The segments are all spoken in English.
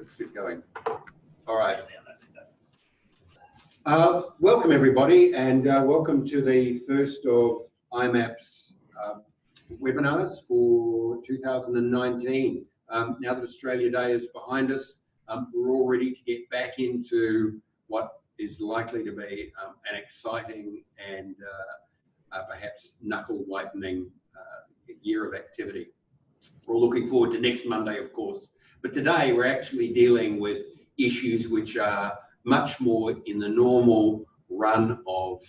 Let's get going. All right. Welcome everybody, and welcome to the first of IMAP's webinars for 2019. Now that Australia Day is behind us, we're all ready to get back into what is likely to be an exciting and perhaps knuckle-whitening year of activity. We're all looking forward to next Monday, of course. But today we're actually dealing with issues which are much more in the normal run of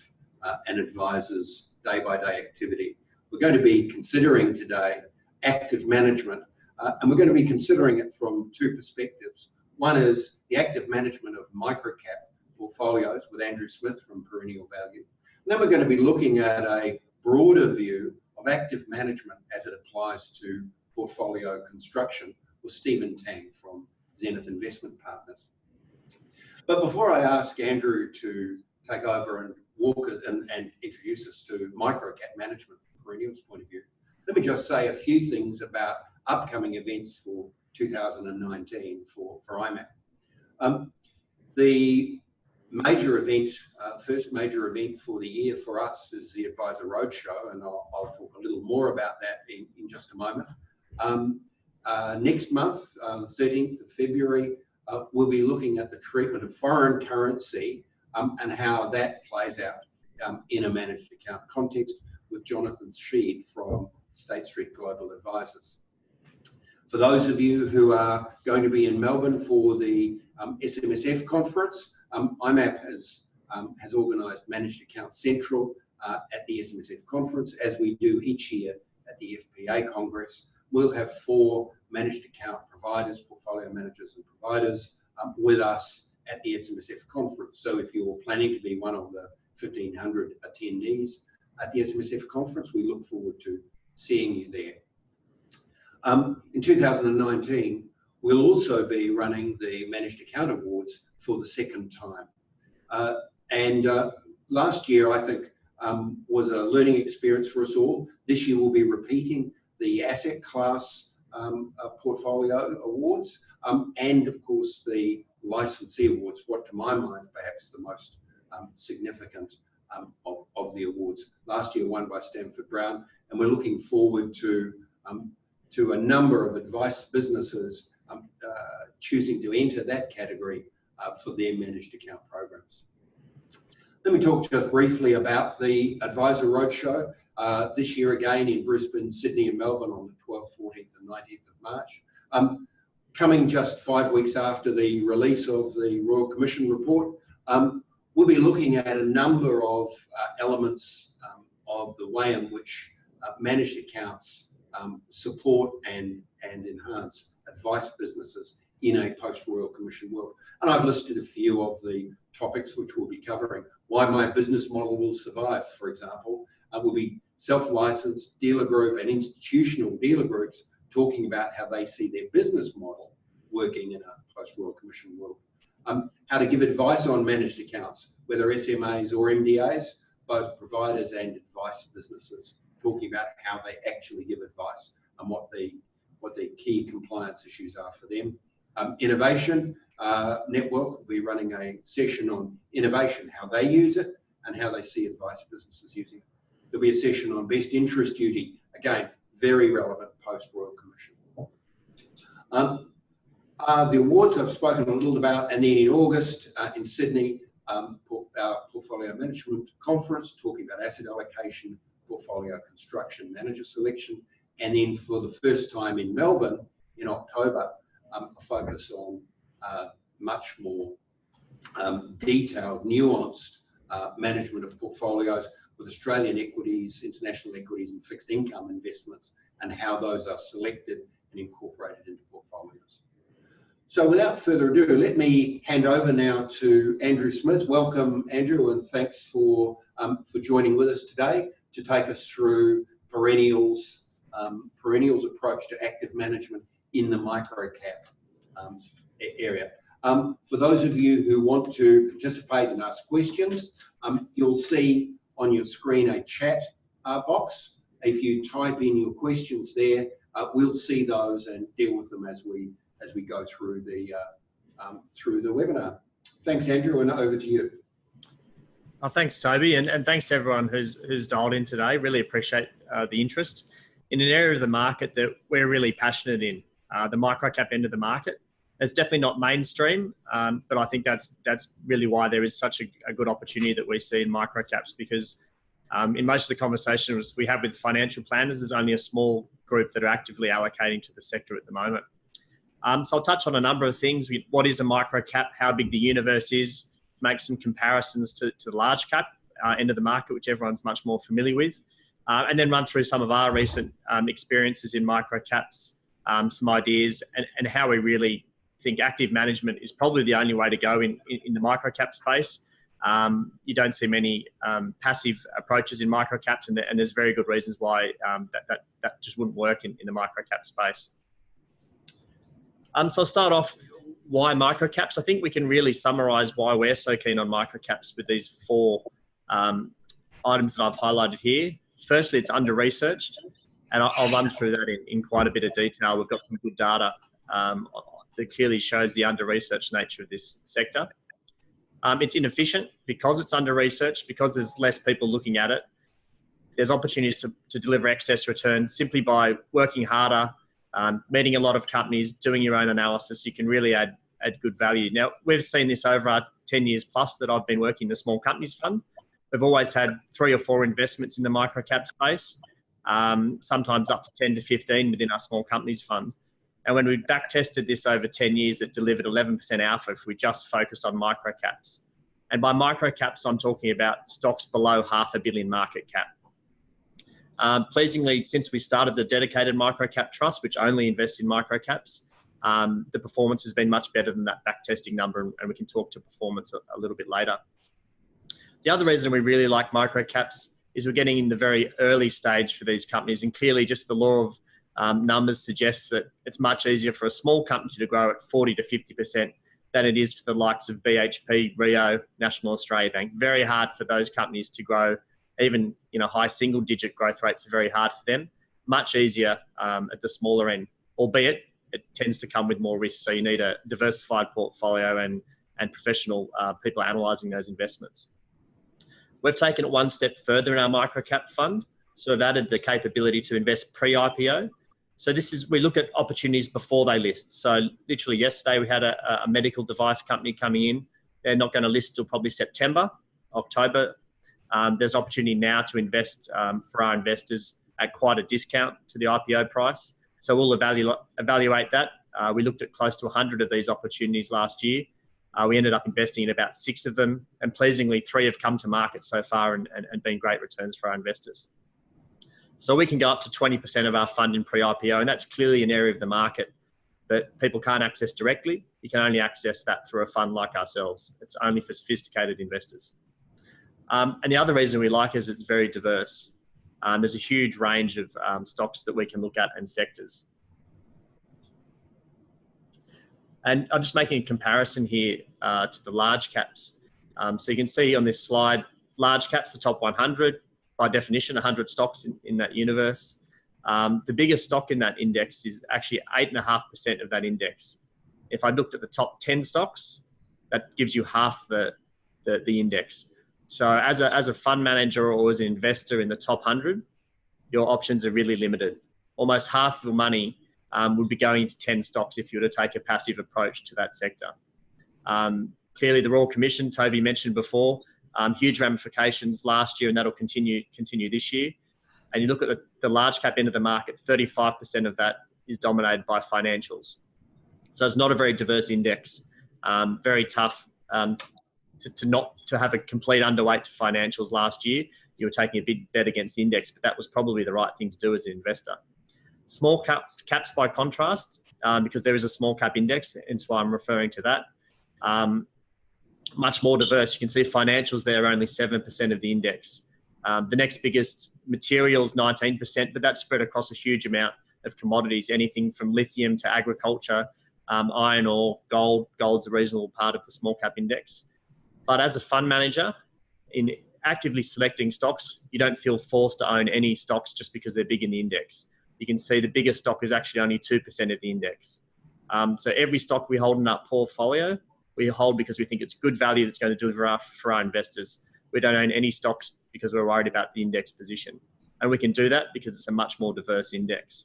an advisor's day-by-day activity. We're going to be considering today active management, and we're going to be considering it from two perspectives. One is the active management of microcap portfolios with Andrew Smith from Perennial Value. And then we're going to be looking at a broader view of active management as it applies to portfolio construction with Stephen Tang from Zenith Investment Partners. But before I ask Andrew to take over and walk it and introduce us to microcap management from Perennial's point of view, let me just say a few things about upcoming events for 2019 for IMAP. The major event, first major event for the year for us is the Advisor Roadshow, and I'll talk a little more about that in just a moment. Next month, the 13th of February, we'll be looking at the treatment of foreign currency and how that plays out in a managed account context with Jonathan Sheed from State Street Global Advisors. For those of you who are going to be in Melbourne for the SMSF conference, IMAP has organised Managed Account Central at the SMSF conference, as we do each year at the FPA Congress. We'll have 4 managed account providers, portfolio managers and providers with us at the SMSF conference. So if you're planning to be one of the 1,500 attendees at the SMSF conference, we look forward to seeing you there. In 2019, we'll also be running the Managed Account Awards for the second time. Last year, I think, was a learning experience for us all. This year, we'll be repeating the asset class portfolio awards and, of course, the licensee awards, what to my mind, perhaps the most significant of the awards. Last year, won by Stanford Brown, and we're looking forward to a number of advice businesses choosing to enter that category for their managed account programs. Let me talk just briefly about the Advisor Roadshow. This year again in Brisbane, Sydney and Melbourne on the 12th, 14th and 19th of March. Coming just 5 weeks after the release of the Royal Commission report, we'll be looking at a number of elements of the way in which managed accounts support and enhance advice businesses in a post-Royal Commission world. And I've listed a few of the topics which we'll be covering. Why my business model will survive, for example. Will be self-licensed dealer group and institutional dealer groups talking about how they see their business model working in a post-Royal Commission world. How to give advice on managed accounts, whether SMAs or MDAs, both providers and advice businesses, talking about how they actually give advice and what the key compliance issues are for them. Innovation Network will be running a session on innovation, how they use it and how they see advice businesses using it. There'll be a session on best interest duty, again, very relevant post-Royal Commission. The awards I've spoken a little about, and then in August in Sydney, our Portfolio Management Conference, talking about asset allocation, portfolio construction, manager selection, and then for the first time in Melbourne in October, a focus on much more detailed, nuanced management of portfolios with Australian equities, international equities and fixed income investments, and how those are selected and incorporated into portfolios. So without further ado, let me hand over now to Andrew Smith. Welcome, Andrew, and thanks for joining with us today to take us through Perennial's approach to active management in the microcap area. For those of you who want to participate and ask questions, you'll see on your screen a chat box. If you type in your questions there, we'll see those and deal with them as we go through through the webinar. Thanks, Andrew, and over to you. Thanks, Toby, and thanks to everyone who's dialed in today. Really appreciate the interest in an area of the market that we're really passionate in, the microcap end of the market. It's definitely not mainstream, but I think that's really why there is such a good opportunity that we see in microcaps, because in most of the conversations we have with financial planners, there's only a small group that are actively allocating to the sector at the moment. So I'll touch on a number of things. What is a microcap, how big the universe is, make some comparisons to the large cap end of the market, which everyone's much more familiar with, and then run through some of our recent experiences in microcaps, some ideas, and how we really think active management is probably the only way to go in the microcap space. You don't see many passive approaches in microcaps, and there's very good reasons why that just wouldn't work in the microcap space. So I'll start off, why microcaps? I think we can really summarize why we're so keen on microcaps with these four items that I've highlighted here. Firstly, it's under-researched, and I'll run through that in quite a bit of detail. We've got some good data that clearly shows the under-researched nature of this sector. It's inefficient because it's under-researched, because there's less people looking at it. There's opportunities to deliver excess returns simply by working harder, meeting a lot of companies, doing your own analysis. You can really add good value. Now, we've seen this over our 10 years plus that I've been working the Small Companies Fund. We've always had 3 or 4 investments in the microcap space, sometimes up to 10 to 15 within our Small Companies Fund. And when we back tested this over 10 years, it delivered 11% alpha if we just focused on microcaps. And by microcaps, I'm talking about stocks below $500 million market cap. Pleasingly, since we started the dedicated microcap trust, which only invests in microcaps, the performance has been much better than that back testing number, and we can talk to performance a little bit later. The other reason we really like microcaps is we're getting in the very early stage for these companies, and clearly just the law of numbers suggests that it's much easier for a small company to grow at 40 to 50% than it is for the likes of BHP, Rio, National Australia Bank. Very hard for those companies to grow. Even high single-digit growth rates are very hard for them. Much easier at the smaller end, albeit it tends to come with more risk. So you need a diversified portfolio and professional people analysing those investments. We've taken it one step further in our microcap fund. So we've added the capability to invest pre-IPO. So we look at opportunities before they list. So literally yesterday we had a medical device company coming in. They're not going to list till probably September, October. There's opportunity now to invest for our investors at quite a discount to the IPO price. So we'll evaluate that. We looked at close to 100 of these opportunities last year. We ended up investing in about 6 of them, and pleasingly 3 have come to market so far and been great returns for our investors. So we can go up to 20% of our fund in pre-IPO, and that's clearly an area of the market that people can't access directly. You can only access that through a fund like ourselves. It's only for sophisticated investors. And the other reason we like it is it's very diverse. There's a huge range of stocks that we can look at and sectors. And I'm just making a comparison here to the large caps. So you can see on this slide, large caps, the top 100, by definition, 100 stocks in that universe. The biggest stock in that index is actually 8.5% of that index. If I looked at the top 10 stocks, that gives you half the index. So as a fund manager or as an investor in the top 100, your options are really limited. Almost half of your money would be going into 10 stocks if you were to take a passive approach to that sector. Clearly, the Royal Commission, Toby mentioned before, huge ramifications last year, and that'll continue this year. And you look at the large cap end of the market, 35% of that is dominated by financials. So it's not a very diverse index. Very tough to have a complete underweight to financials last year. You were taking a big bet against the index, but that was probably the right thing to do as an investor. Small caps by contrast, because there is a small cap index, and so I'm referring to that. Much more diverse. You can see financials there are only 7% of the index. The next biggest, materials, 19%, but that's spread across a huge amount of commodities, anything from lithium to agriculture, iron ore, gold. Gold's a reasonable part of the small cap index. But as a fund manager, in actively selecting stocks, you don't feel forced to own any stocks just because they're big in the index. You can see the biggest stock is actually only 2% of the index. So every stock we hold in our portfolio, we hold because we think it's good value that's going to deliver for our investors. We don't own any stocks because we're worried about the index position. And we can do that because it's a much more diverse index.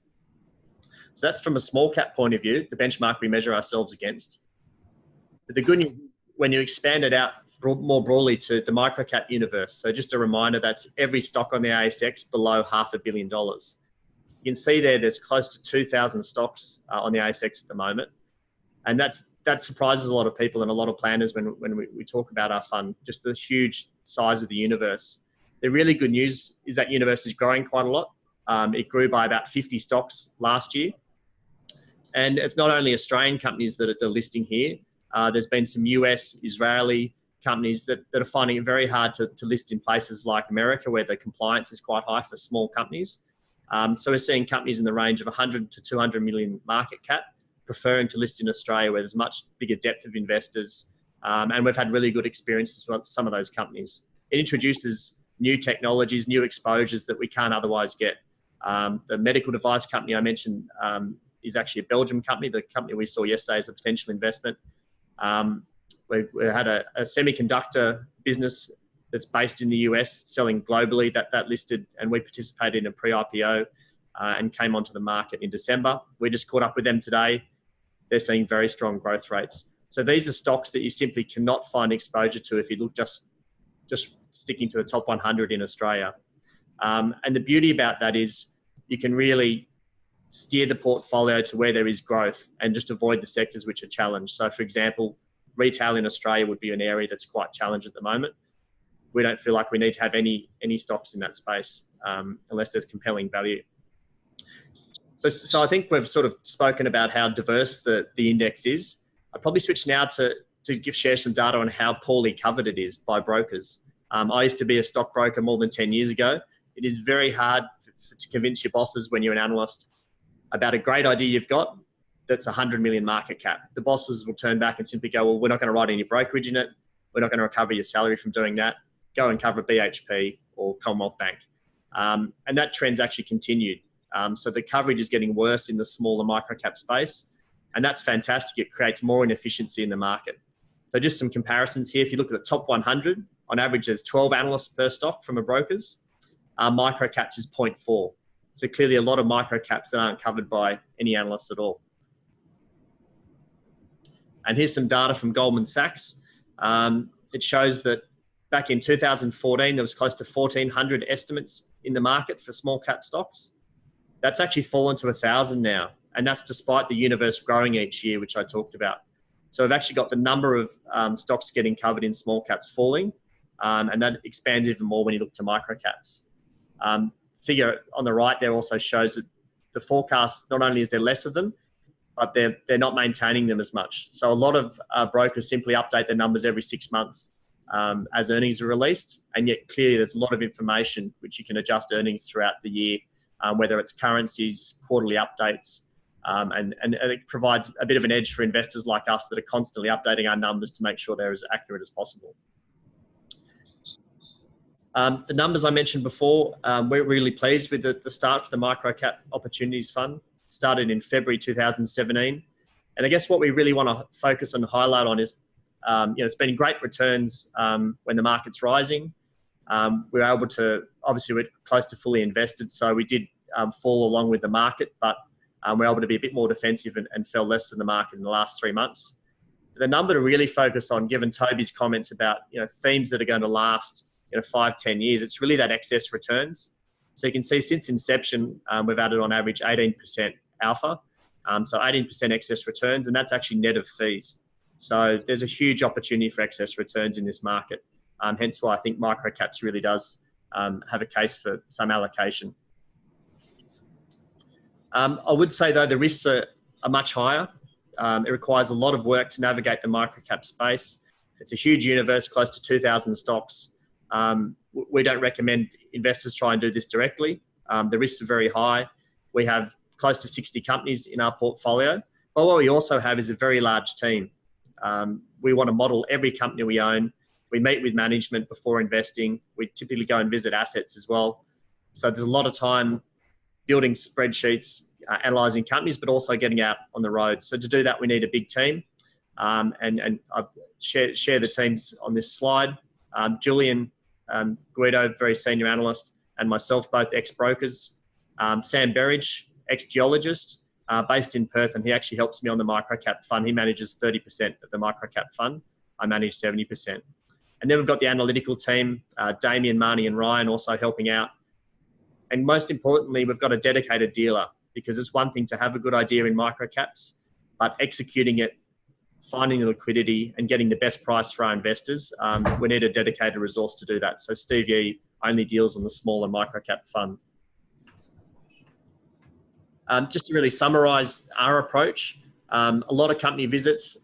So that's from a small cap point of view, the benchmark we measure ourselves against. But the good news, when you expand it out more broadly to the micro cap universe, so just a reminder, that's every stock on the ASX below $500 million. You can see there's close to 2,000 stocks on the ASX at the moment. And that surprises a lot of people and a lot of planners when we talk about our fund, just the huge size of the universe. The really good news is that universe is growing quite a lot. It grew by about 50 stocks last year. And it's not only Australian companies that are listing here. There's been some US, Israeli companies that are finding it very hard to list in places like America, where the compliance is quite high for small companies. So we're seeing companies in the range of 100 to 200 million market cap preferring to list in Australia, where there's much bigger depth of investors. And we've had really good experiences with some of those companies. It introduces new technologies, new exposures that we can't otherwise get. The medical device company I mentioned is actually a Belgian company. The company we saw yesterday is a potential investment. We had a semiconductor business that's based in the US, selling globally, that listed, and we participated in a pre-IPO and came onto the market in December. We just caught up with them today. They're seeing very strong growth rates. So these are stocks that you simply cannot find exposure to if you look just sticking to the top 100 in Australia. And the beauty about that is you can really steer the portfolio to where there is growth and just avoid the sectors which are challenged. So for example, retail in Australia would be an area that's quite challenged at the moment. We don't feel like we need to have any stocks in that space unless there's compelling value. So I think we've sort of spoken about how diverse the index is. I'll probably switch now to share some data on how poorly covered it is by brokers. I used to be a stockbroker more than 10 years ago. It is very hard to convince your bosses when you're an analyst about a great idea you've got that's 100 million market cap. The bosses will turn back and simply go, well, we're not going to write any brokerage in it. We're not going to recover your salary from doing that. Go and cover BHP or Commonwealth Bank. And that trend's actually continued. So the coverage is getting worse in the smaller microcap space. And that's fantastic. It creates more inefficiency in the market. So just some comparisons here. If you look at the top 100, on average, there's 12 analysts per stock from a brokers. Microcaps is 0.4. So clearly a lot of microcaps that aren't covered by any analysts at all. And here's some data from Goldman Sachs. It shows that back in 2014, there was close to 1,400 estimates in the market for small cap stocks. That's actually fallen to 1,000 now. And that's despite the universe growing each year, which I talked about. So we've actually got the number of stocks getting covered in small caps falling. And that expands even more when you look to micro caps. Figure on the right there also shows that the forecast, not only is there less of them, but they're not maintaining them as much. So a lot of brokers simply update their numbers every 6 months as earnings are released. And yet clearly there's a lot of information which you can adjust earnings throughout the year, whether it's currencies, quarterly updates, and it provides a bit of an edge for investors like us that are constantly updating our numbers to make sure they're as accurate as possible. The numbers I mentioned before, we're really pleased with the start for the Microcap Opportunities Fund. It started in February 2017. And I guess what we really want to focus and highlight on is, it's been great returns when the market's rising. We're able to, obviously we're close to fully invested, so we did fall along with the market, but we're able to be a bit more defensive and fell less than the market in the last 3 months. The number to really focus on, given Toby's comments about themes that are going to last 5, 10 years, it's really that excess returns. So you can see since inception, we've added on average 18% alpha. So 18% excess returns, and that's actually net of fees. So there's a huge opportunity for excess returns in this market. Hence why I think microcaps really does have a case for some allocation. I would say though, the risks are much higher. It requires a lot of work to navigate the microcap space. It's a huge universe, close to 2,000 stocks. We don't recommend investors try and do this directly. The risks are very high. We have close to 60 companies in our portfolio. But what we also have is a very large team. We want to model every company we own. We meet with management before investing. We typically go and visit assets as well. So there's a lot of time building spreadsheets, analysing companies, but also getting out on the road. So to do that, we need a big team. And I've share the teams on this slide. Julian Guido, very senior analyst, and myself, both ex-brokers. Sam Berridge, ex-geologist, based in Perth, and he actually helps me on the microcap fund. He manages 30% of the microcap fund. I manage 70%. And then we've got the analytical team, Damien, Marnie, and Ryan also helping out. And most importantly, we've got a dedicated dealer, because it's one thing to have a good idea in microcaps, but executing it, finding the liquidity and getting the best price for our investors, we need a dedicated resource to do that. So Steve Yee only deals on the smaller microcap fund. Just to really summarise our approach, a lot of company visits,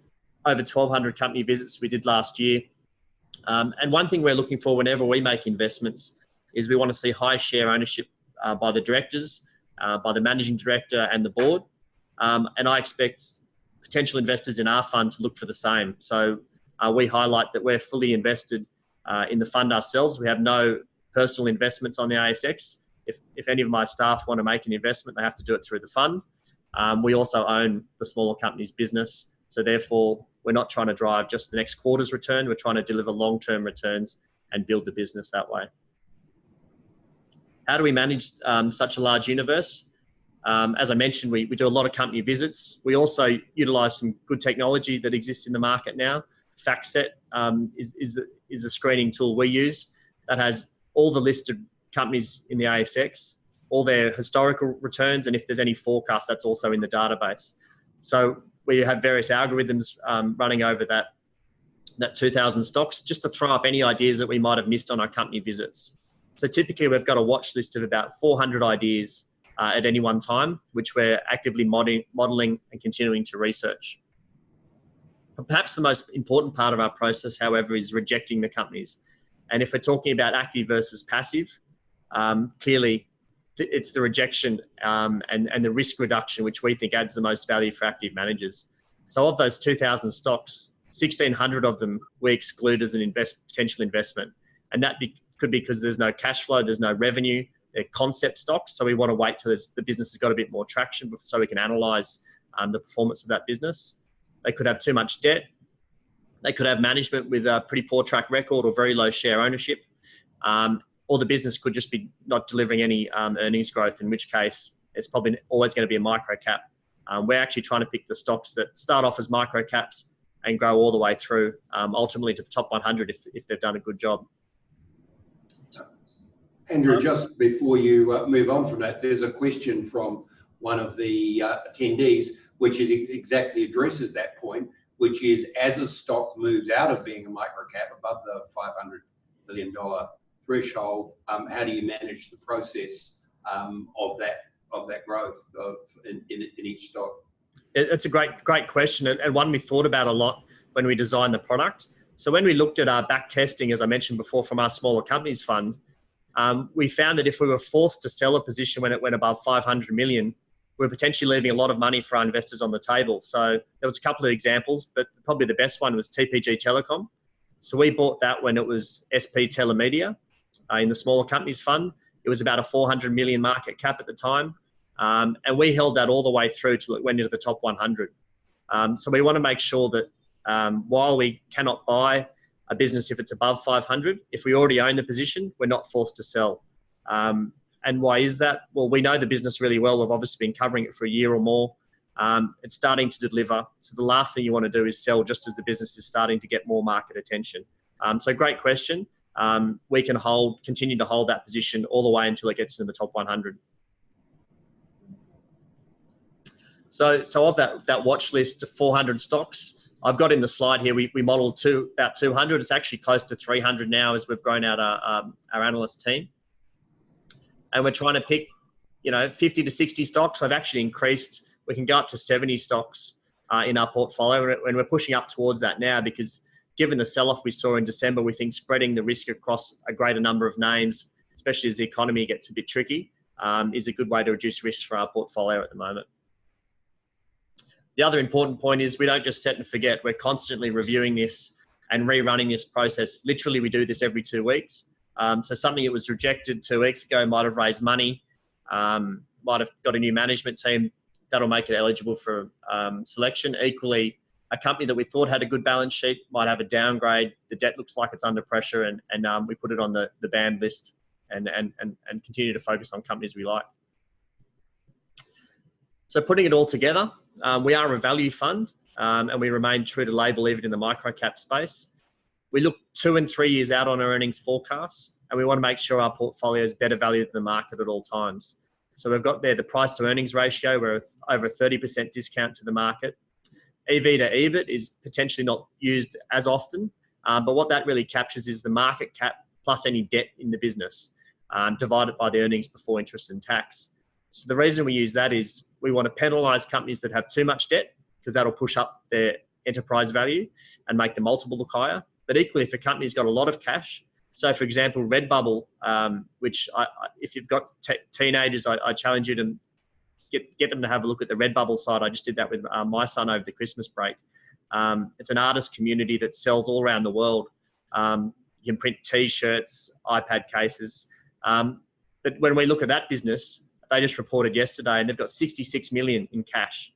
over 1,200 company visits we did last year. And one thing we're looking for whenever we make investments is we want to see high share ownership by the directors, by the managing director and the board. And I expect potential investors in our fund to look for the same. So we highlight that we're fully invested in the fund ourselves. We have no personal investments on the ASX. If any of my staff want to make an investment, they have to do it through the fund. We also own the smaller company's business. So therefore, we're not trying to drive just the next quarter's return. We're trying to deliver long-term returns and build the business that way. How do we manage such a large universe? As I mentioned, we do a lot of company visits. We also utilise some good technology that exists in the market now. FactSet is the screening tool we use that has all the listed companies in the ASX, all their historical returns, and if there's any forecast, that's also in the database. So we have various algorithms running over that 2,000 stocks just to throw up any ideas that we might have missed on our company visits. So typically we've got a watch list of about 400 ideas at any one time, which we're actively modelling and continuing to research. But perhaps the most important part of our process, however, is rejecting the companies. And if we're talking about active versus passive, clearly it's the rejection and the risk reduction, which we think adds the most value for active managers. So of those 2,000 stocks, 1,600 of them we exclude as an potential investment. And that could be because there's no cash flow, there's no revenue, they're concept stocks. So we want to wait till the business has got a bit more traction so we can analyse the performance of that business. They could have too much debt. They could have management with a pretty poor track record or very low share ownership. Or the business could just be not delivering any earnings growth, in which case it's probably always going to be a micro cap. We're actually trying to pick the stocks that start off as micro caps and grow all the way through, ultimately to the top 100 if they've done a good job. Andrew, just before you move on from that, there's a question from one of the attendees, which is exactly addresses that point, which is, as a stock moves out of being a micro cap above the $500 million threshold, how do you manage the process of that growth in each stock? It's a great question, and one we thought about a lot when we designed the product. So when we looked at our back testing, as I mentioned before, from our smaller companies fund, we found that if we were forced to sell a position when it went above 500 million, we're potentially leaving a lot of money for our investors on the table. So there was a couple of examples, but probably the best one was TPG Telecom. So we bought that when it was SP Telemedia in the smaller companies fund. It was about a 400 million market cap at the time. And we held that all the way through till it went into the top 100. So we want to make sure that while we cannot buy a business if it's above 500, if we already own the position, we're not forced to sell. And why is that? Well, we know the business really well. We've obviously been covering it for a year or more. It's starting to deliver. So the last thing you want to do is sell just as the business is starting to get more market attention. So great question. We can continue to hold that position all the way until it gets into the top 100. So of that watch list of 400 stocks, I've got in the slide here, we modelled about 200. It's actually close to 300 now as we've grown out our analyst team. And we're trying to pick, 50 to 60 stocks. I've actually increased. We can go up to 70 stocks in our portfolio, and we're pushing up towards that now because given the sell-off we saw in December, we think spreading the risk across a greater number of names, especially as the economy gets a bit tricky, is a good way to reduce risk for our portfolio at the moment. The other important point is we don't just set and forget. We're constantly reviewing this and rerunning this process. Literally, we do this every 2 weeks. So something that was rejected 2 weeks ago might have raised money. might have got a new management team that'll make it eligible for selection. Equally, a company that we thought had a good balance sheet might have a downgrade. The debt looks like it's under pressure, and we put it on the banned list and continue to focus on companies we like. So putting it all together, we are a value fund, and we remain true to label even in the microcap space. We look 2 and 3 years out on our earnings forecasts, and we want to make sure our portfolio is better valued than the market at all times. So we've got there the price to earnings ratio. We're over a 30% discount to the market. EV to EBIT is potentially not used as often, but what that really captures is the market cap plus any debt in the business, divided by the earnings before interest and tax. So the reason we use that is we want to penalise companies that have too much debt, because that'll push up their enterprise value and make the multiple look higher. But equally, if a company's got a lot of cash, so for example, Redbubble, which if you've got teenagers, I challenge you to get them to have a look at the Redbubble site. I just did that with my son over the Christmas break. It's an artist community that sells all around the world. You can print T-shirts, iPad cases. But when we look at that business, they just reported yesterday, and they've got 66 million in cash.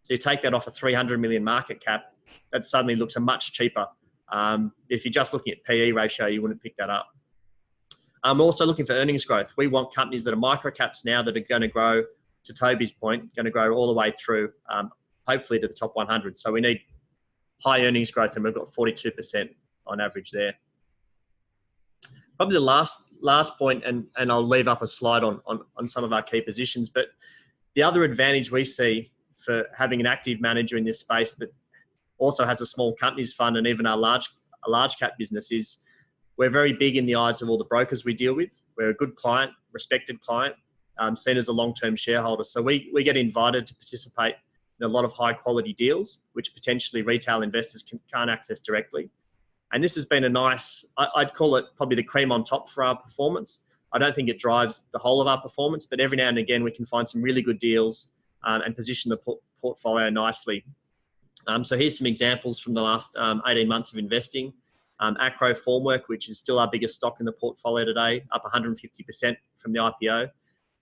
So you take that off a 300 million market cap, that suddenly looks a much cheaper. If you're just looking at PE ratio, you wouldn't pick that up. I'm also looking for earnings growth. We want companies that are microcaps now that are going to grow, to Toby's point, going to grow all the way through, hopefully to the top 100. So we need high earnings growth, and we've got 42% on average there. Probably the last point, and I'll leave up a slide on some of our key positions, but the other advantage we see for having an active manager in this space that also has a small companies fund and even a large cap business is we're very big in the eyes of all the brokers we deal with. We're a good client, respected client, seen as a long-term shareholder. So we get invited to participate in a lot of high quality deals, which potentially retail investors can't access directly. And this has been a nice, I'd call it probably the cream on top for our performance. I don't think it drives the whole of our performance, but every now and again we can find some really good deals and position the portfolio nicely. So here's some examples from the last 18 months of investing. Acro Formwork, which is still our biggest stock in the portfolio today, up 150% from the IPO.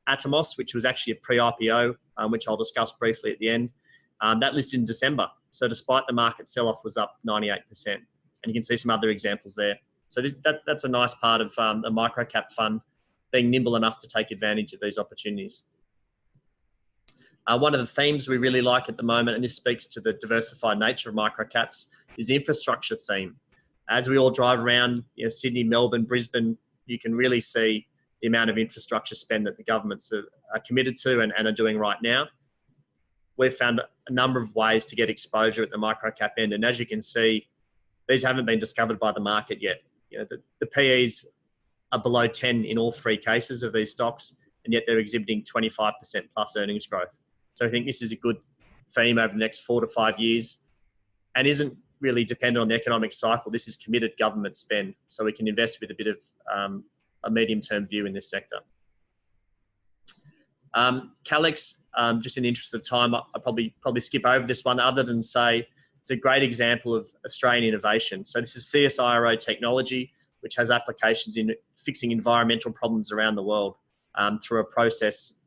Atomos, which was actually a pre-IPO, which I'll discuss briefly at the end. That listed in December. So despite the market sell-off, was up 98%. And you can see some other examples there. So that's a nice part of a microcap fund, being nimble enough to take advantage of these opportunities. One of the themes we really like at the moment, and this speaks to the diversified nature of microcaps, is the infrastructure theme. As we all drive around, Sydney, Melbourne, Brisbane, you can really see the amount of infrastructure spend that the governments are committed to and are doing right now. We've found a number of ways to get exposure at the microcap end, and as you can see, these haven't been discovered by the market yet. The PEs are below 10 in all 3 cases of these stocks, and yet they're exhibiting 25% plus earnings growth. So I think this is a good theme over the next 4 to 5 years, and isn't really dependent on the economic cycle. This is committed government spend, so we can invest with a bit of a medium-term view in this sector. Calix, just in the interest of time, I'll probably skip over this one, other than say it's a great example of Australian innovation. So this is CSIRO technology, which has applications in fixing environmental problems around the world through a process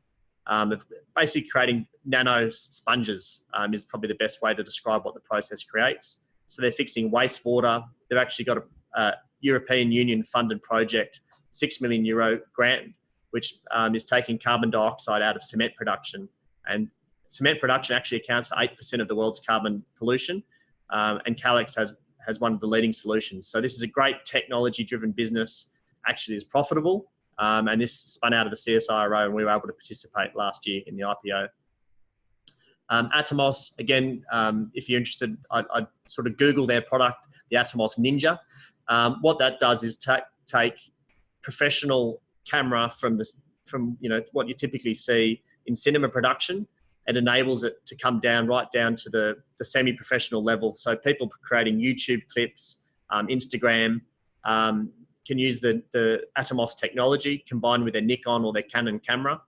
of basically creating nano sponges is probably the best way to describe what the process creates. So they're fixing wastewater. They've actually got a European Union funded project, €6 million grant, which is taking carbon dioxide out of cement production. And cement production actually accounts for 8% of the world's carbon pollution. And Calix has one of the leading solutions. So this is a great technology-driven business, actually is profitable. And this spun out of the CSIRO, and we were able to participate last year in the IPO. Atomos, again, if you're interested, I'd sort of Google their product, the Atomos Ninja. What that does is take professional camera from what you typically see in cinema production. It enables it to come right down to the semi-professional level. So people creating YouTube clips, Instagram, can use the Atomos technology combined with their Nikon or their Canon camera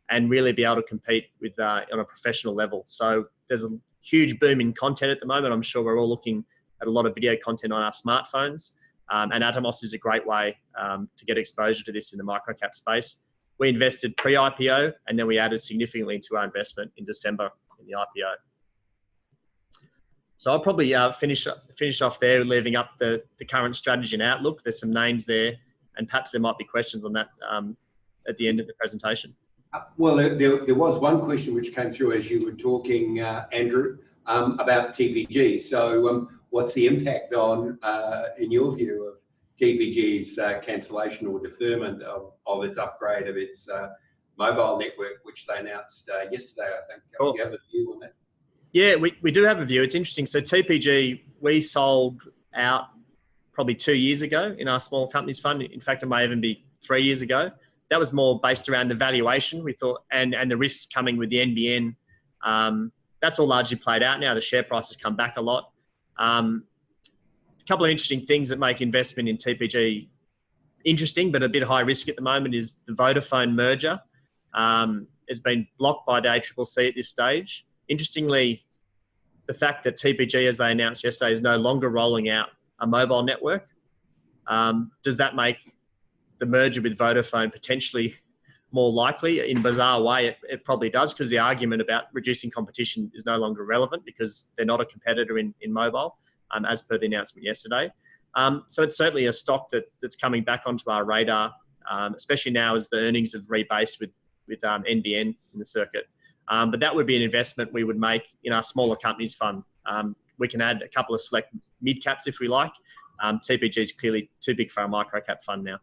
and really be able to compete with on a professional level. So there's a huge boom in content at the moment. I'm sure we're all looking at a lot of video content on our smartphones. And Atomos is a great way to get exposure to this in the microcap space. We invested pre-IPO, and then we added significantly to our investment in December in the IPO. So I'll probably finish off there, leaving up the current strategy and outlook. There's some names there, and perhaps there might be questions on that at the end of the presentation. Well, there was one question which came through as you were talking, Andrew, about TPG. So what's the impact on, in your view, of TPG's cancellation or deferment of its upgrade of its mobile network, which they announced yesterday, I think? Sure. Do you have a view on that? Yeah, we do have a view. It's interesting. So TPG, we sold out probably 2 years ago in our small companies fund. In fact, it may even be 3 years ago. That was more based around the valuation, we thought, and the risks coming with the NBN. That's all largely played out now. The share price has come back a lot. A couple of interesting things that make investment in TPG interesting, but a bit high risk at the moment, is the Vodafone merger has been blocked by the ACCC at this stage. Interestingly, the fact that TPG, as they announced yesterday, is no longer rolling out a mobile network. Does that make the merger with Vodafone potentially more likely? In a bizarre way, it probably does, because the argument about reducing competition is no longer relevant because they're not a competitor in mobile, as per the announcement yesterday. So it's certainly a stock that's coming back onto our radar, especially now as the earnings have rebased with NBN in the circuit. But that would be an investment we would make in our smaller companies fund. We can add a couple of select mid caps if we like. TPG is clearly too big for our micro cap fund now.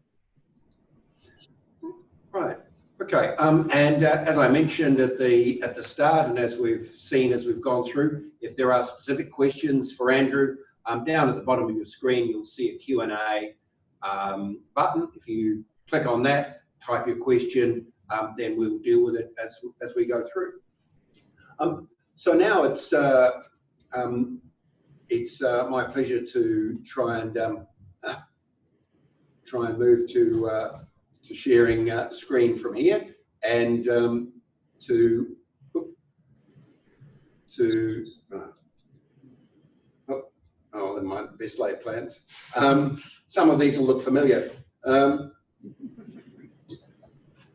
Right. Okay. And as I mentioned at the start, and as we've seen as we've gone through, if there are specific questions for Andrew, down at the bottom of your screen you'll see a Q&A button. If you click on that, type your question, then we'll deal with it as we go through. So now it's my pleasure to try and move to sharing the screen from here, and my best laid plans. Some of these will look familiar.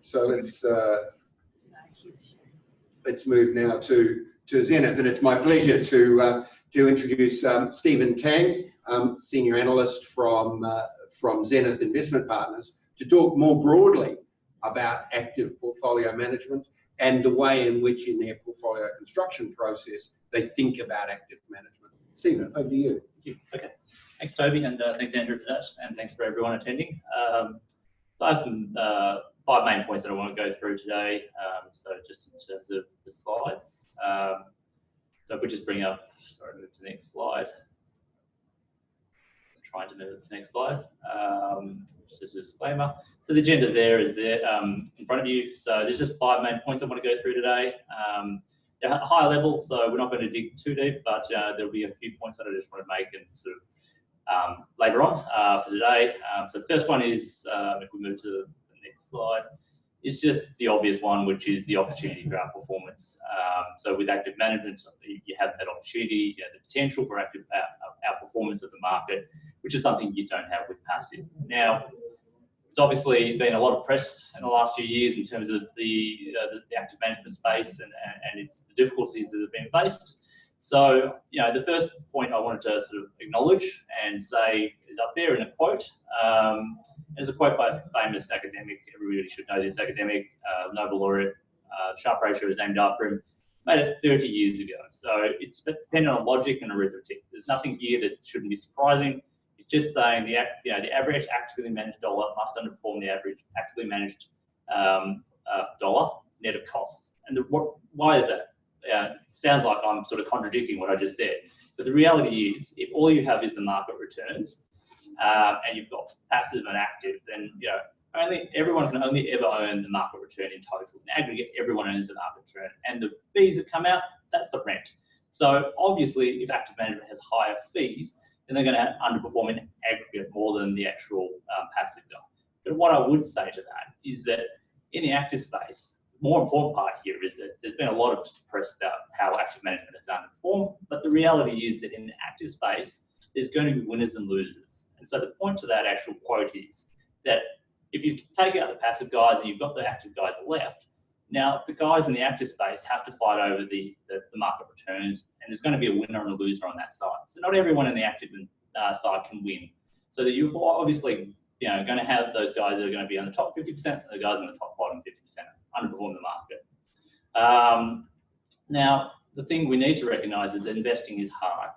So let's move now to Zenith, and it's my pleasure to introduce Stephen Tang, senior analyst from Zenith Investment Partners, to talk more broadly about active portfolio management and the way in which, in their portfolio construction process, they think about active management. Stephen, over to you. Okay. Thanks, Toby, and thanks, Andrew, for that, and thanks for everyone attending. So I have some 5 main points that I want to go through today. So just in terms of the slides. So if we just bring up, sorry, move to the next slide. Trying to move to the next slide. Just as a disclaimer. So the agenda there is there in front of you. So there's just 5 main points I want to go through today. At a higher level, so we're not going to dig too deep, but there'll be a few points that I just want to make and sort of later on for today. So the first one is, if we move to the next slide, it's just the obvious one, which is the opportunity for our performance. So with active management, you have that opportunity, the potential for active outperformance of the market, which is something you don't have with passive. Now, it's obviously been a lot of press in the last few years in terms of the active management space and it's the difficulties that have been faced. So, the first point I wanted to sort of acknowledge and say is up there in a quote. There's a quote by a famous academic. Everybody should know this academic, Nobel laureate. Sharpe ratio is named after him. Made it 30 years ago. So it's dependent on logic and arithmetic. There's nothing here that shouldn't be surprising. It's just saying the average actively managed dollar must underperform the average actively managed dollar net of costs. And why is that? Sounds like I'm sort of contradicting what I just said, but the reality is, if all you have is the market returns, and you've got passive and active, then everyone can only ever earn the market return in total. In aggregate, everyone earns the market return, and the fees that come out, that's the rent. So obviously, if active management has higher fees, then they're going to underperform in aggregate more than the actual passive dollar. But what I would say to that is that in the active space, the more important part here is that there's been a lot of press about how active management has underperformed, but the reality is that in the active space, there's going to be winners and losers. And so the point to that actual quote is that if you take out the passive guys and you've got the active guys left, now the guys in the active space have to fight over the market returns, and there's going to be a winner and a loser on that side. So not everyone in the active side can win. So that you're obviously going to have those guys that are going to be on the top 50%, and the guys on the top bottom 50% underperform the market. Now, the thing we need to recognise is that investing is hard.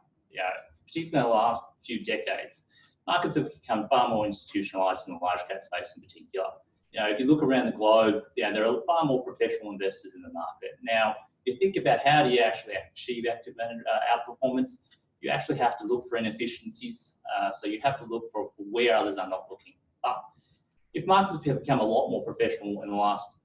Particularly in the last few decades, markets have become far more institutionalised in the large cap space in particular. If you look around the globe, there are far more professional investors in the market. Now, if you think about how do you actually achieve active outperformance, you actually have to look for inefficiencies. So you have to look for where others are not looking. But if markets have become a lot more professional in the last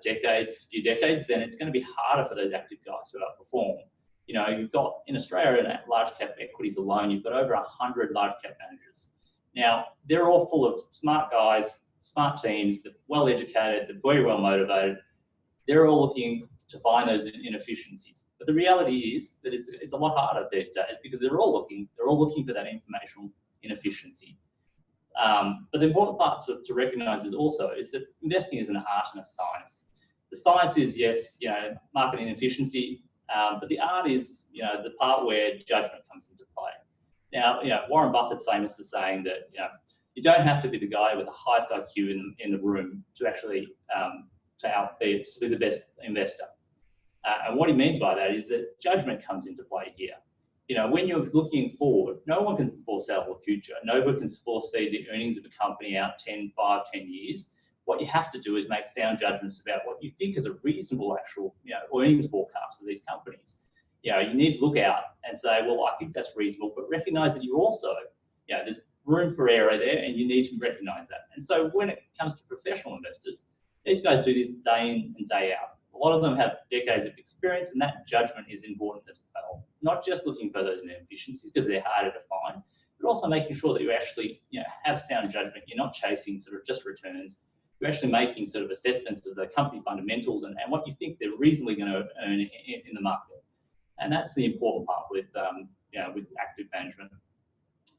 few decades, then it's going to be harder for those active guys to outperform. You've got in Australia in large cap equities alone, you've got over 100 large cap managers. Now, they're all full of smart guys, smart teams, they're well educated, they're very well motivated. They're all looking to find those inefficiencies. But the reality is that it's a lot harder these days because they're all looking for that informational inefficiency. But the important part to recognise is that investing is an art and a science. The science is, yes, market inefficiency, but the art is, the part where judgment comes into play. Now, Warren Buffett's famous for saying that, you don't have to be the guy with the highest IQ in the room to actually to be the best investor. And what he means by that is that judgment comes into play here. When you're looking forward, no one can foresee the future. Nobody can foresee the earnings of a company out 10 years. What you have to do is make sound judgments about what you think is a reasonable actual, earnings forecast for these companies. You need to look out and say, well, I think that's reasonable, but recognise that you're also, there's room for error there, and you need to recognise that. And so when it comes to professional investors, these guys do this day in and day out. A lot of them have decades of experience, and that judgment is important as well. Not just looking for those inefficiencies because they're harder to find, but also making sure that you actually, have sound judgment. You're not chasing sort of just returns. You're actually making sort of assessments of the company fundamentals and what you think they're reasonably going to earn in the market. And that's the important part with active management.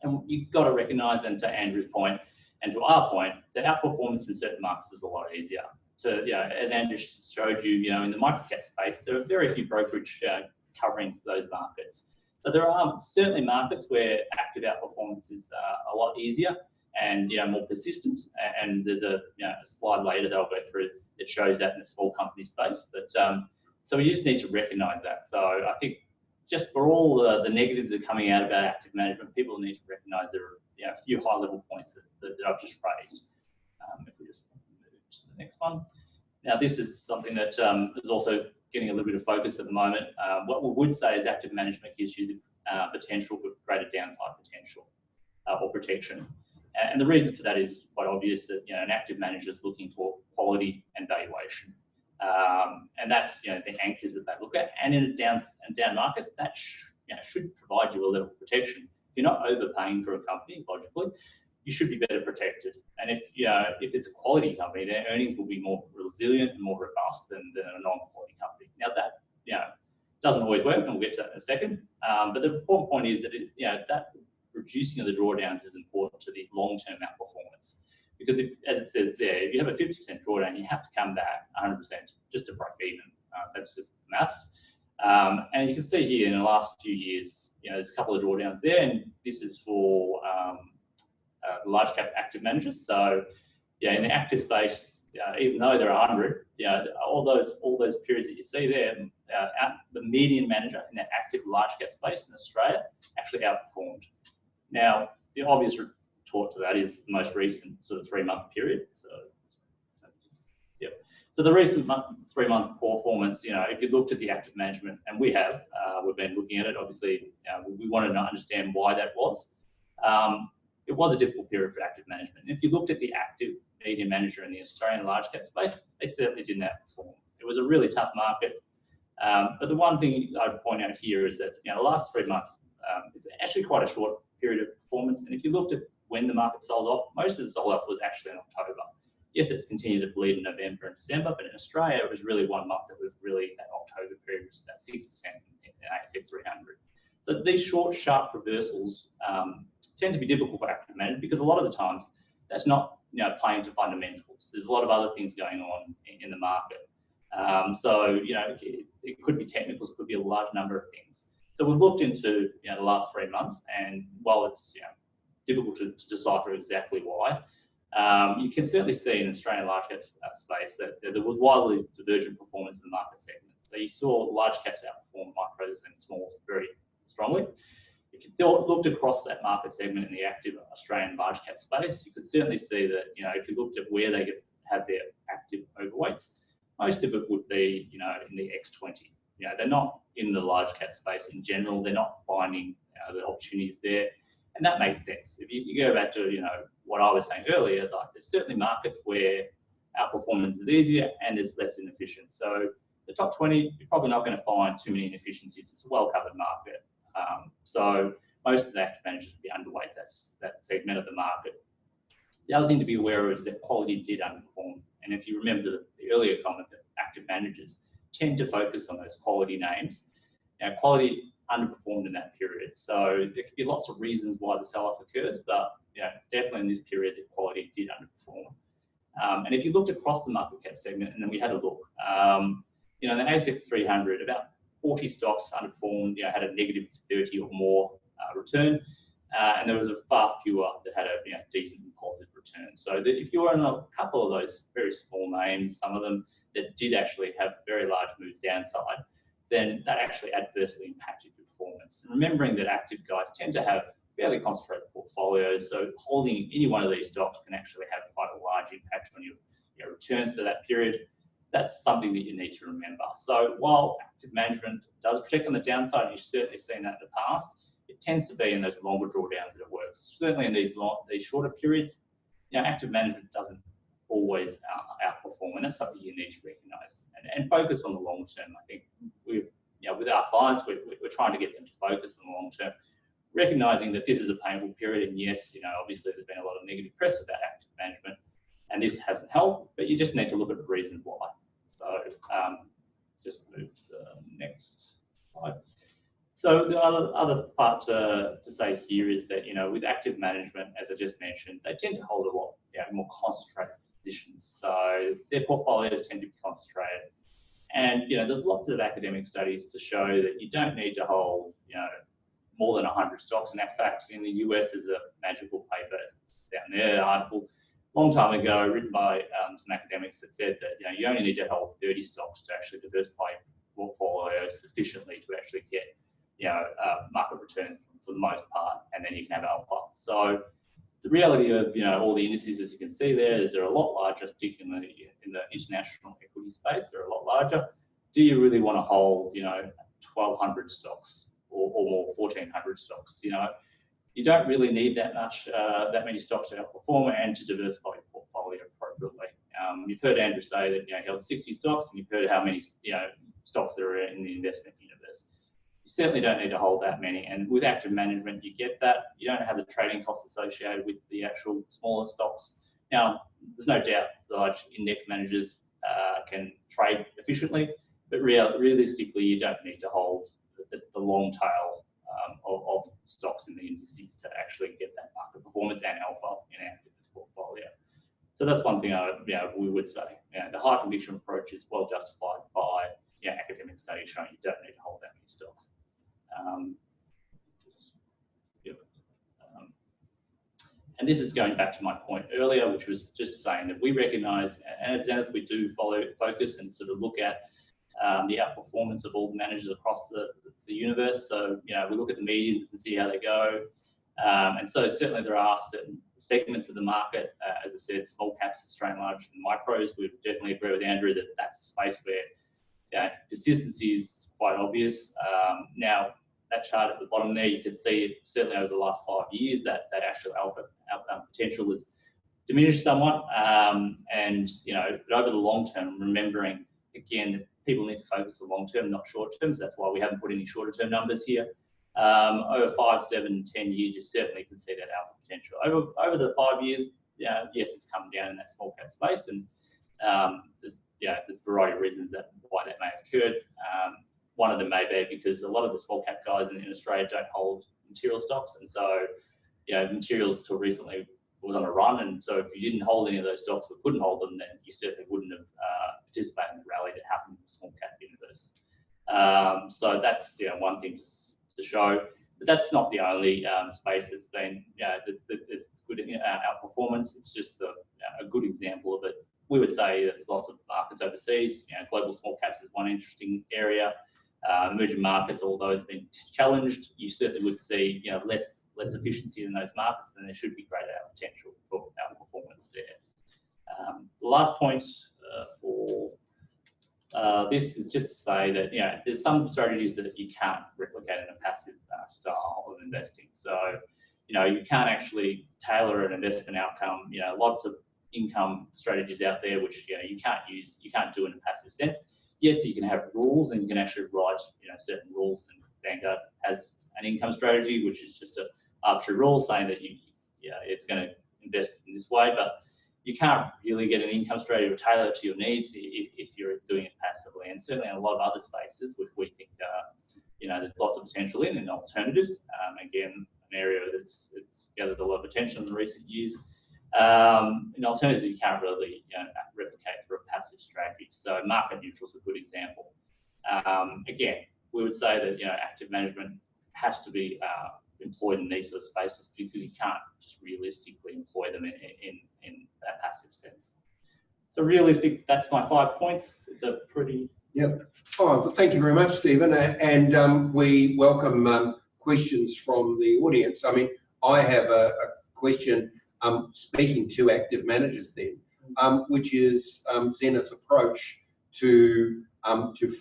And you've got to recognise, and to Andrew's point and to our point, that outperformance in certain markets is a lot easier. So, as Andrew showed you, in the microcap space, there are very few brokerage coverings those markets. So there are certainly markets where active outperformance is a lot easier and more persistent. And there's a slide later that I'll go through that shows that in the small company space. But so we just need to recognise that. So I think just for all the negatives that are coming out about active management, people need to recognise there are a few high-level points that I've just raised. If we just move to the next one. Now, this is something that is also getting a little bit of focus at the moment. What we would say is active management gives you the potential for greater downside potential or protection. And the reason for that is quite obvious that an active manager is looking for quality and valuation. And that's the anchors that they look at. And in a down market, that should provide you a level of protection. If you're not overpaying for a company, logically, you should be better protected. And if it's a quality company, their earnings will be more resilient and more robust than a non-quality company. Now that doesn't always work, and we'll get to that in a second. But the important point is that that reducing of the drawdowns is important to the long-term outperformance. Because as it says there, if you have a 50% drawdown, you have to come back 100% just to break even. That's just maths. And you can see here in the last few years, there's a couple of drawdowns there, and this is for the large cap active managers. So, in the active space, even though there are 100, all those periods that you see there, the median manager in the active large cap space in Australia actually outperformed. Now, the obvious retort to that is the most recent sort of 3-month period. So the recent 3-month performance, if you looked at the active management, and we've been looking at it, obviously, we wanted to understand why that was. It was a difficult period for active management. And if you looked at the active median manager in the Australian large cap space, they certainly didn't outperform. It was a really tough market. But the one thing I'd point out here is that the last 3 months, it's actually quite a short period of performance. And if you looked at when the market sold off, most of the sold off was actually in October. Yes, it's continued to bleed in November and December, but in Australia, it was really 1 month that was really that October period, was about 6% in ASX 300. So these short, sharp reversals tend to be difficult for active managers because a lot of the times that's not playing to fundamentals. There's a lot of other things going on in the market. So, it could be technicals, could be a large number of things. So we've looked into the last 3 months, and while it's difficult to decipher exactly why, you can certainly see in Australian large cap space that there was wildly divergent performance in the market segments. So you saw large caps outperform micros and smalls very strongly. If you looked across that market segment in the active Australian large cap space, you could certainly see that if you looked at where they have their active overweights, most of it would be in the X20. They're not in the large cap space in general. They're not finding the opportunities there. And that makes sense. If you go back to what I was saying earlier, like there's certainly markets where outperformance is easier and it's less inefficient. So the top 20, you're probably not going to find too many inefficiencies. It's a well-covered market. So most of the active managers would be underweight that segment of the market. The other thing to be aware of is that quality did underperform. And if you remember the earlier comment that active managers tend to focus on those quality names, quality underperformed in that period. So there could be lots of reasons why the sell-off occurs, but definitely in this period, the quality did underperform. And if you looked across the market cap segment, and then we had a look, in the ASX 300, about 40 stocks underperformed, had a negative 30 or more return, and there was a far fewer that had a decent and positive return. So if you were in a couple of those very small names, some of them that did actually have very large moves downside, then that actually adversely impacted your performance. And remembering that active guys tend to have fairly concentrated portfolios, so holding any one of these stocks can actually have quite a large impact on your returns for that period. That's something that you need to remember. So while active management does protect on the downside, and you've certainly seen that in the past, it tends to be in those longer drawdowns that it works. Certainly in these shorter periods, active management doesn't always outperform, and that's something you need to recognise and focus on the long term. I think with our clients, we're trying to get them to focus on the long term, recognising that this is a painful period, and yes, obviously there's been a lot of negative press about active management, and this hasn't helped, but you just need to look at the reasons why. So just move to the next slide. So the other part to say here is that, with active management, as I just mentioned, they tend to hold a lot more concentrated positions. So their portfolios tend to be concentrated. And, there's lots of academic studies to show that you don't need to hold, more than 100 stocks. And in fact, in the US, there's a magical paper down there, an article long time ago written by some academics that said that, you only need to hold 30 stocks to actually diversify your portfolio sufficiently to actually get market returns for the most part, and then you can have alpha. So the reality of all the indices, as you can see there, is they're a lot larger, particularly in the international equity space. They're a lot larger. Do you really want to hold 1,200 stocks or more, 1,400 stocks? You don't really need that many stocks to outperform and to diversify your portfolio appropriately. You've heard Andrew say that he held 60 stocks, and you've heard how many stocks there are in the investment universe. You certainly don't need to hold that many, and with active management, you get that. You don't have the trading costs associated with the actual smaller stocks. Now, there's no doubt large index managers can trade efficiently, but realistically, you don't need to hold the long tail of stocks in the indices to actually get that market performance and alpha in an active portfolio. So that's one thing we would say. The high conviction approach is well justified by academic studies showing you don't need to hold that many stocks. And this is going back to my point earlier, which was just saying that we recognise, and at Zenith we do focus and sort of look at the outperformance of all the managers across the universe. So we look at the medians to see how they go, and so certainly there are certain segments of the market, as I said, small caps, Australian large, and micros. We definitely agree with Andrew that that's a space where consistency is quite obvious. Now, that chart at the bottom there, you can see certainly over the last 5 years that actual alpha potential has diminished somewhat. And but over the long term, remembering again that people need to focus on long term, not short term. So that's why we haven't put any shorter term numbers here. Over 5, 7, 10 years, you certainly can see that alpha potential. Over the 5 years, yes, it's come down in that small cap space, and there's a variety of reasons why that may have occurred. One of them may be because a lot of the small cap guys in Australia don't hold material stocks, and so materials till recently was on a run, and so if you didn't hold any of those stocks or couldn't hold them, then you certainly wouldn't have participated in the rally that happened in the small cap universe. So that's one thing to show, but that's not the only space that's been that's good outperformance. It's just a good example of it. We would say there's lots of markets overseas. Global small caps is one interesting area. Emerging markets, although it's been challenged, you certainly would see less efficiency in those markets, then there should be greater potential for outperformance there. The last point for this is just to say that there's some strategies that you can't replicate in a passive style of investing. So you can't actually tailor an investment outcome. Lots of income strategies out there which you can't do in a passive sense. Yes, you can have rules, and you can actually write certain rules, and Vanguard has an income strategy which is just an arbitrary rule saying that it's going to invest in this way, but you can't really get an income strategy or tailor it to your needs if you're doing it passively. And certainly in a lot of other spaces which we think there's lots of potential in alternatives. Again, an area that's gathered a lot of attention in recent years. In alternatives, you can't really replicate through a passive strategy. So market neutral is a good example. Again, we would say that active management has to be employed in these sort of spaces because you can't just realistically employ them in that passive sense. So realistic, that's my 5 points. It's a pretty... Yep. Oh, well, thank you very much, Stephen. And we welcome questions from the audience. I mean, I have a question speaking to active managers then, which is Zenith's approach to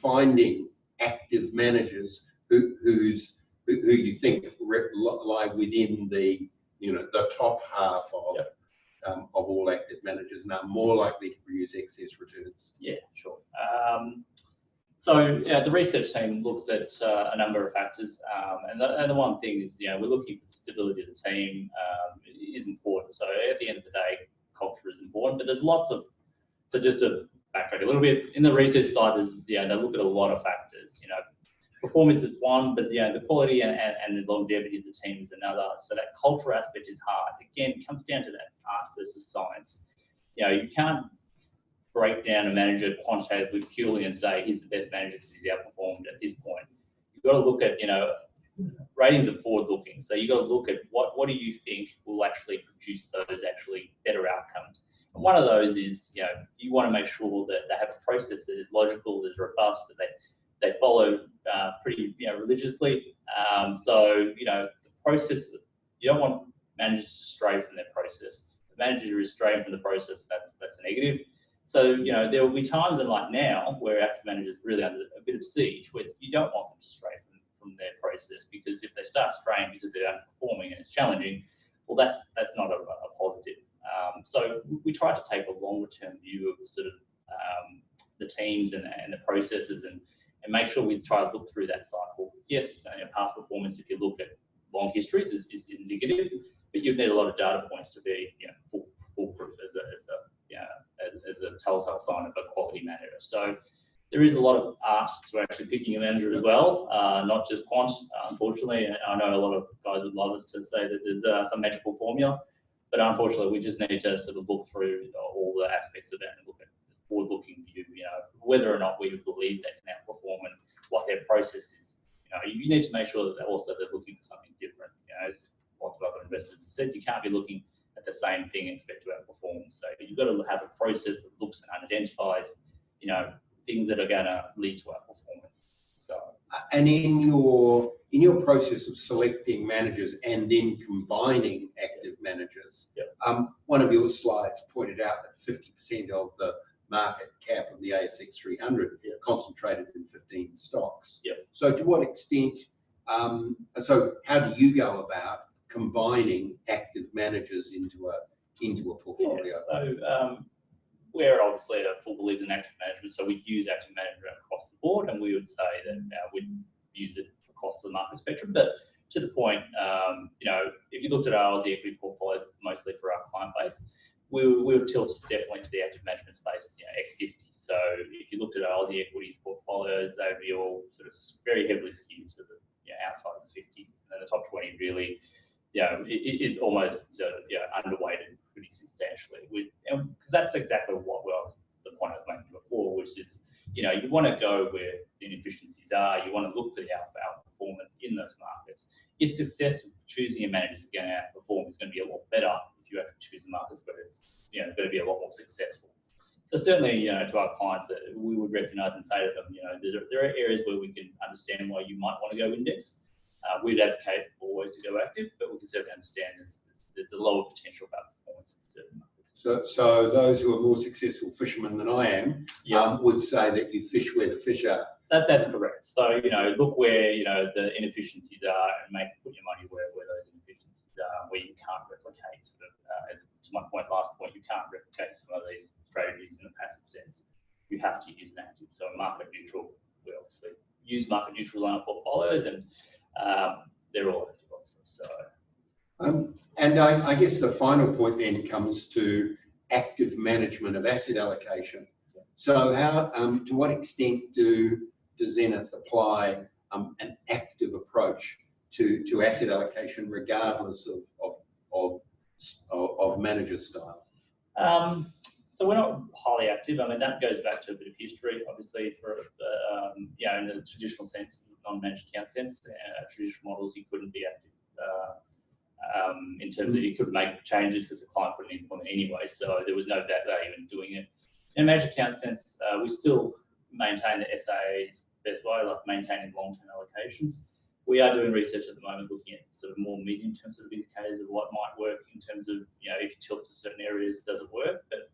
finding active managers who you think lie within the top half of all active managers and are more likely to produce excess returns. Yeah, sure. So the research team looks at a number of factors, and the one thing is we're looking for the stability of the team is important. So at the end of the day, culture is important, but there's lots of, so just to backtrack a little bit, in the research side, there's they look at a lot of factors. Performance is one, but the quality and the longevity of the team is another. So that culture aspect is hard. Again, it comes down to that art versus science. You can't break down a manager quantitatively purely and say he's the best manager because he's outperformed at this point. You've got to look at ratings are forward looking. So you've got to look at what do you think will actually produce those actually better outcomes. And one of those is you want to make sure that they have a process that is logical, that is robust, that they follow pretty religiously. So the process, you don't want managers to stray from their process. If the manager is straying from the process, that's a negative. So there will be times like now where active managers are really under a bit of siege, where you don't want them to stray from their process, because if they start straying because they're underperforming and it's challenging, well, that's not a positive. So we try to take a longer term view of sort of the teams and the processes and make sure we try to look through that cycle. Yes, past performance, if you look at long histories, is indicative, but you need a lot of data points to be foolproof as a telltale sign of a quality manager. So there is a lot of art to actually picking a manager as well, not just quant. Unfortunately, I know a lot of guys would love us to say that there's some magical formula, but unfortunately, we just need to sort of look through all the aspects of that and look at the forward-looking view. Whether or not we believe they can outperform and what their process is. You need to make sure that they're looking for something different. As lots of other investors have said, you can't be looking at the same thing and expect to outperform. So you've got to have a process that looks and identifies, things that are going to lead to outperformance. So, and in your process of selecting managers and then combining active managers, one of your slides pointed out that 50% of the market cap of the ASX 300 concentrated in 15 stocks. So to what extent, so how do you go about combining active managers into a portfolio? So we're obviously a full believer in active management, so we use active management across the board, and we would say that we'd use it across the market spectrum. But to the point, if you looked at our Aussie equity portfolios, mostly for our client base, we would tilt definitely to the active management space, X50. So if you looked at our Aussie equities portfolios, they would be all sort of very heavily skewed to the outside of the 50, and then the top 20 really it is almost underweighted pretty substantially. Because that's exactly the point I was making before, which is, you want to go where the inefficiencies are. You want to look for the outperformance in those markets. Your success of choosing a manager that's going to outperform is going to be a lot better if you have to choose markets where it's going to be a lot more successful. So certainly, to our clients, that we would recognise and say to them, there are areas where we can understand why you might want to go index. We'd advocate always to go active, but we can certainly understand there's a lower potential for outperformance in certain markets. So those who are more successful fishermen than I am would say that you fish where the fish are. That's correct. So look where the inefficiencies are and put your money where those inefficiencies are, where you can't replicate. As to my last point, you can't replicate some of these strategies in a passive sense. You have to use an active. So market neutral, we obviously use market neutral on our portfolios, and they're all active, obviously. So. And I guess the final point then comes to active management of asset allocation. So how, to what extent does Zenith apply an active approach to asset allocation, regardless of manager style? So we're not highly active. I mean, that goes back to a bit of history, obviously, for in the traditional sense, non-managed account sense, traditional models, you couldn't be active. In terms of you could make changes because the client couldn't implement anyway, so there was no value in doing it. In a managed account sense, we still maintain the SAA's best way, like maintaining long-term allocations. We are doing research at the moment looking at sort of more medium-term sort of indicators of what might work in terms of, if you tilt to certain areas, does it work? But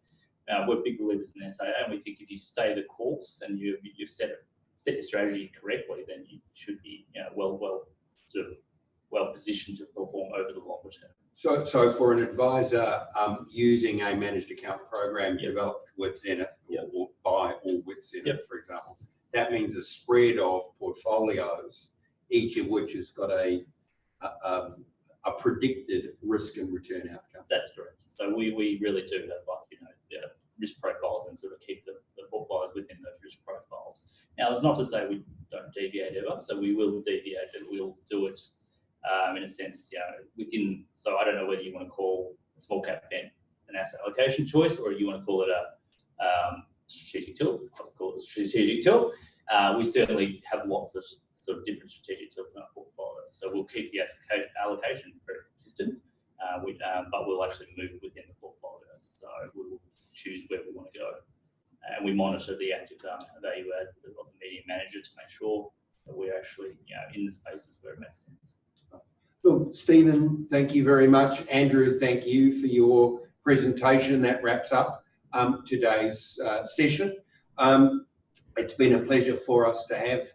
we're big believers in SAA, and we think if you stay the course and you've set your strategy correctly, then you should be well positioned to perform over the longer term. So for an advisor using a managed account program developed with Zenith or by or with Zenith, for example, that means a spread of portfolios, each of which has got a predicted risk and return outcome. That's correct. So we really do have risk profiles and sort of keep the portfolios within those risk profiles. Now, it's not to say we don't deviate ever. So we will deviate, but we'll do it in a sense, within. So I don't know whether you want to call a small cap an asset allocation choice, or you want to call it a strategic tilt. I'll call it a strategic tilt. We certainly have lots of sort of different strategic tilts in our portfolio. So we'll keep the asset allocation very consistent, but we'll actually move within the portfolio. So we'll choose where we want to go. And we monitor the active value add of the medium manager to make sure that we're actually in the spaces where it makes sense. Look, Stephen, thank you very much. Andrew, thank you for your presentation. That wraps up today's session. It's been a pleasure for us to have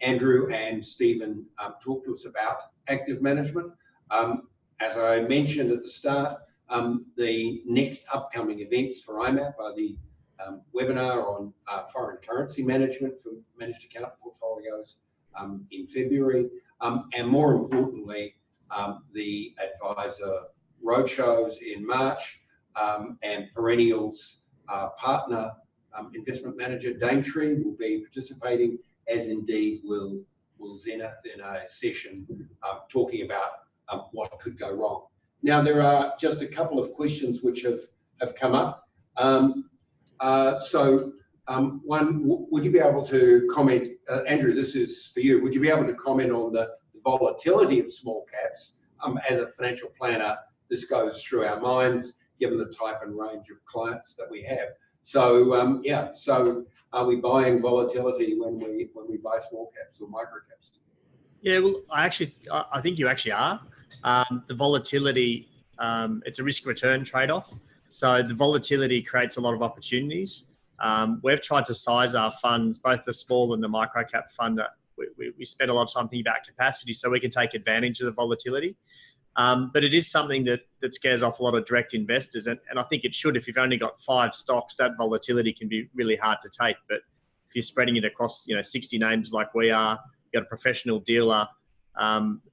Andrew and Stephen talk to us about active management. As I mentioned at the start, the next upcoming events for IMAP are the webinar on foreign currency management for managed account portfolios in February, and more importantly, the advisor roadshows in March, and Perennial's partner investment manager Daintree will be participating, as indeed will Zenith, in a session talking about what could go wrong. Now, there are just a couple of questions which have come up. One, would you be able to comment, Andrew, this is for you, would you be able to comment on the volatility of small caps? As a financial planner, this goes through our minds, given the type and range of clients that we have. So, so are we buying volatility when we buy small caps or micro caps? Yeah, well, I think you actually are. The volatility, it's a risk-return trade-off. So the volatility creates a lot of opportunities. We've tried to size our funds, both the small and the micro cap fund. We spend a lot of time thinking about capacity so we can take advantage of the volatility. But it is something that scares off a lot of direct investors. And I think it should. If you've only got 5 stocks, that volatility can be really hard to take. But if you're spreading it across 60 names like we are, you've got a professional dealer,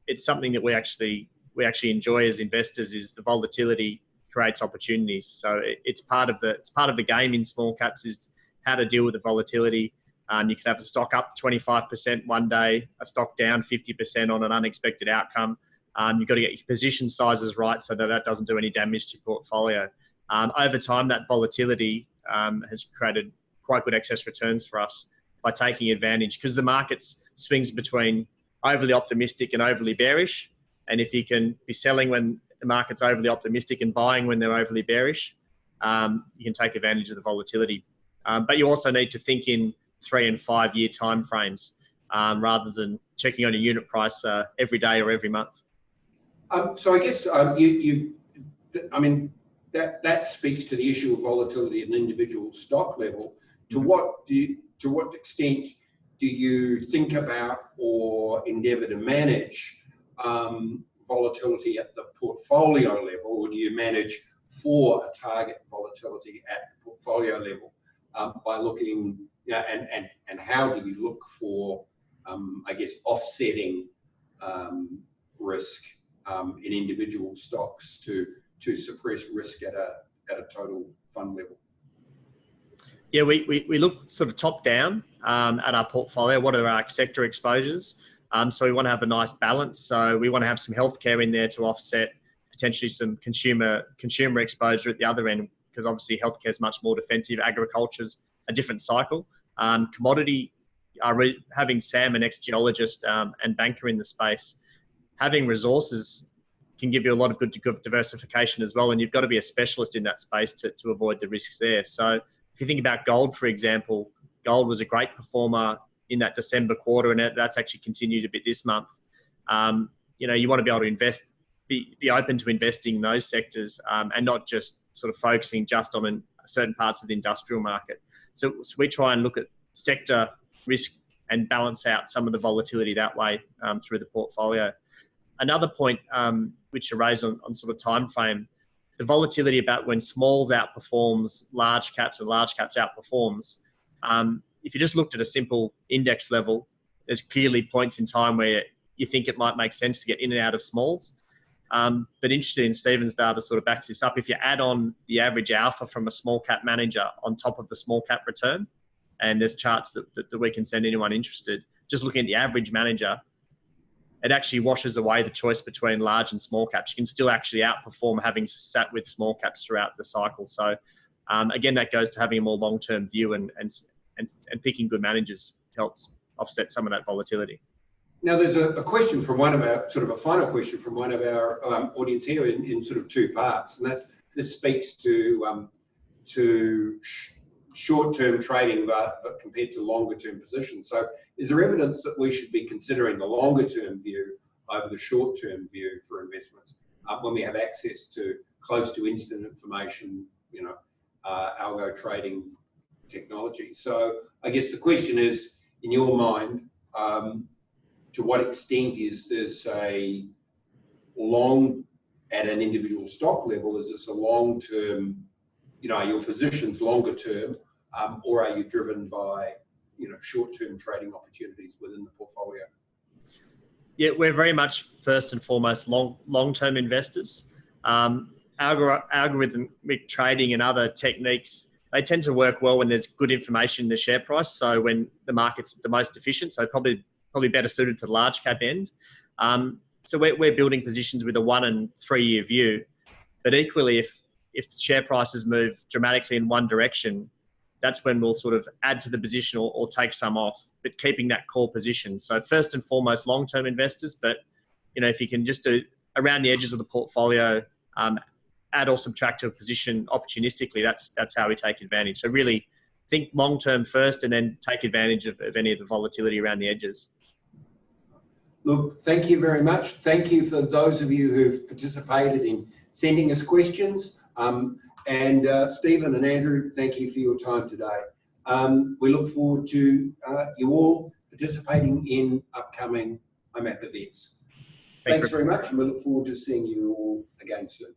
it's something that we actually enjoy as investors. Is the volatility creates opportunities. So it's part of the game in small caps, is how to deal with the volatility. You could have a stock up 25% one day, a stock down 50% on an unexpected outcome. You've got to get your position sizes right so that that doesn't do any damage to your portfolio. Over time, that volatility has created quite good excess returns for us by taking advantage, because the markets swings between overly optimistic and overly bearish. And if you can be selling when the market's overly optimistic and buying when they're overly bearish, you can take advantage of the volatility. But you also need to think in 3 and 5 year time frames rather than checking on a unit price every day or every month. So I guess that speaks to the issue of volatility at an individual stock level. To what extent do you think about or endeavour to manage volatility at the portfolio level, or do you manage for a target volatility at the portfolio level by looking, and how do you look for, I guess, offsetting risk in individual stocks to suppress risk at a total fund level? Yeah, we look sort of top down at our portfolio. What are our sector exposures? So we want to have a nice balance. So we want to have some healthcare in there to offset potentially some consumer exposure at the other end, because obviously healthcare is much more defensive. Agriculture's a different cycle. Commodity, having Sam, an ex-geologist and banker in the space, having resources can give you a lot of good diversification as well. And you've got to be a specialist in that space to avoid the risks there. So if you think about gold, for example, gold was a great performer in that December quarter, and that's actually continued a bit this month. You want to be able to invest, be open to investing in those sectors and not just sort of focusing just on certain parts of the industrial market. So we try and look at sector risk and balance out some of the volatility that way through the portfolio. Another point which you raised on sort of time frame, the volatility about when smalls outperforms large caps and large caps outperforms. If you just looked at a simple index level, there's clearly points in time where you think it might make sense to get in and out of smalls. But interested in Stephen's data sort of backs this up. If you add on the average alpha from a small cap manager on top of the small cap return, and there's charts that we can send anyone interested, just looking at the average manager, it actually washes away the choice between large and small caps. You can still actually outperform having sat with small caps throughout the cycle. So again, that goes to having a more long-term view and picking good managers helps offset some of that volatility. Now, there's a question from one of our, sort of a final question from one of our audience here in sort of two parts, and this speaks to short-term trading, but compared to longer-term positions. So is there evidence that we should be considering the longer-term view over the short-term view for investments when we have access to close to instant information, algo trading technology? So I guess the question is, in your mind, to what extent is this a at an individual stock level, is this a long-term, are your positions longer term, or are you driven by, short-term trading opportunities within the portfolio? Yeah, we're very much first and foremost long-term investors. Algorithmic trading and other techniques, they tend to work well when there's good information in the share price. So when the market's the most efficient, so probably better suited to the large cap end. So we're building positions with a 1 and 3 year view, but equally if share prices move dramatically in one direction, that's when we'll sort of add to the position or take some off, but keeping that core position. So first and foremost, long-term investors, but if you can just do around the edges of the portfolio, add or subtract to a position opportunistically, that's how we take advantage. So really think long-term first and then take advantage of any of the volatility around the edges. Look, thank you very much. Thank you for those of you who've participated in sending us questions. And Stephen and Andrew, thank you for your time today. We look forward to you all participating in upcoming IMAP events. Thanks very much, and we look forward to seeing you all again soon.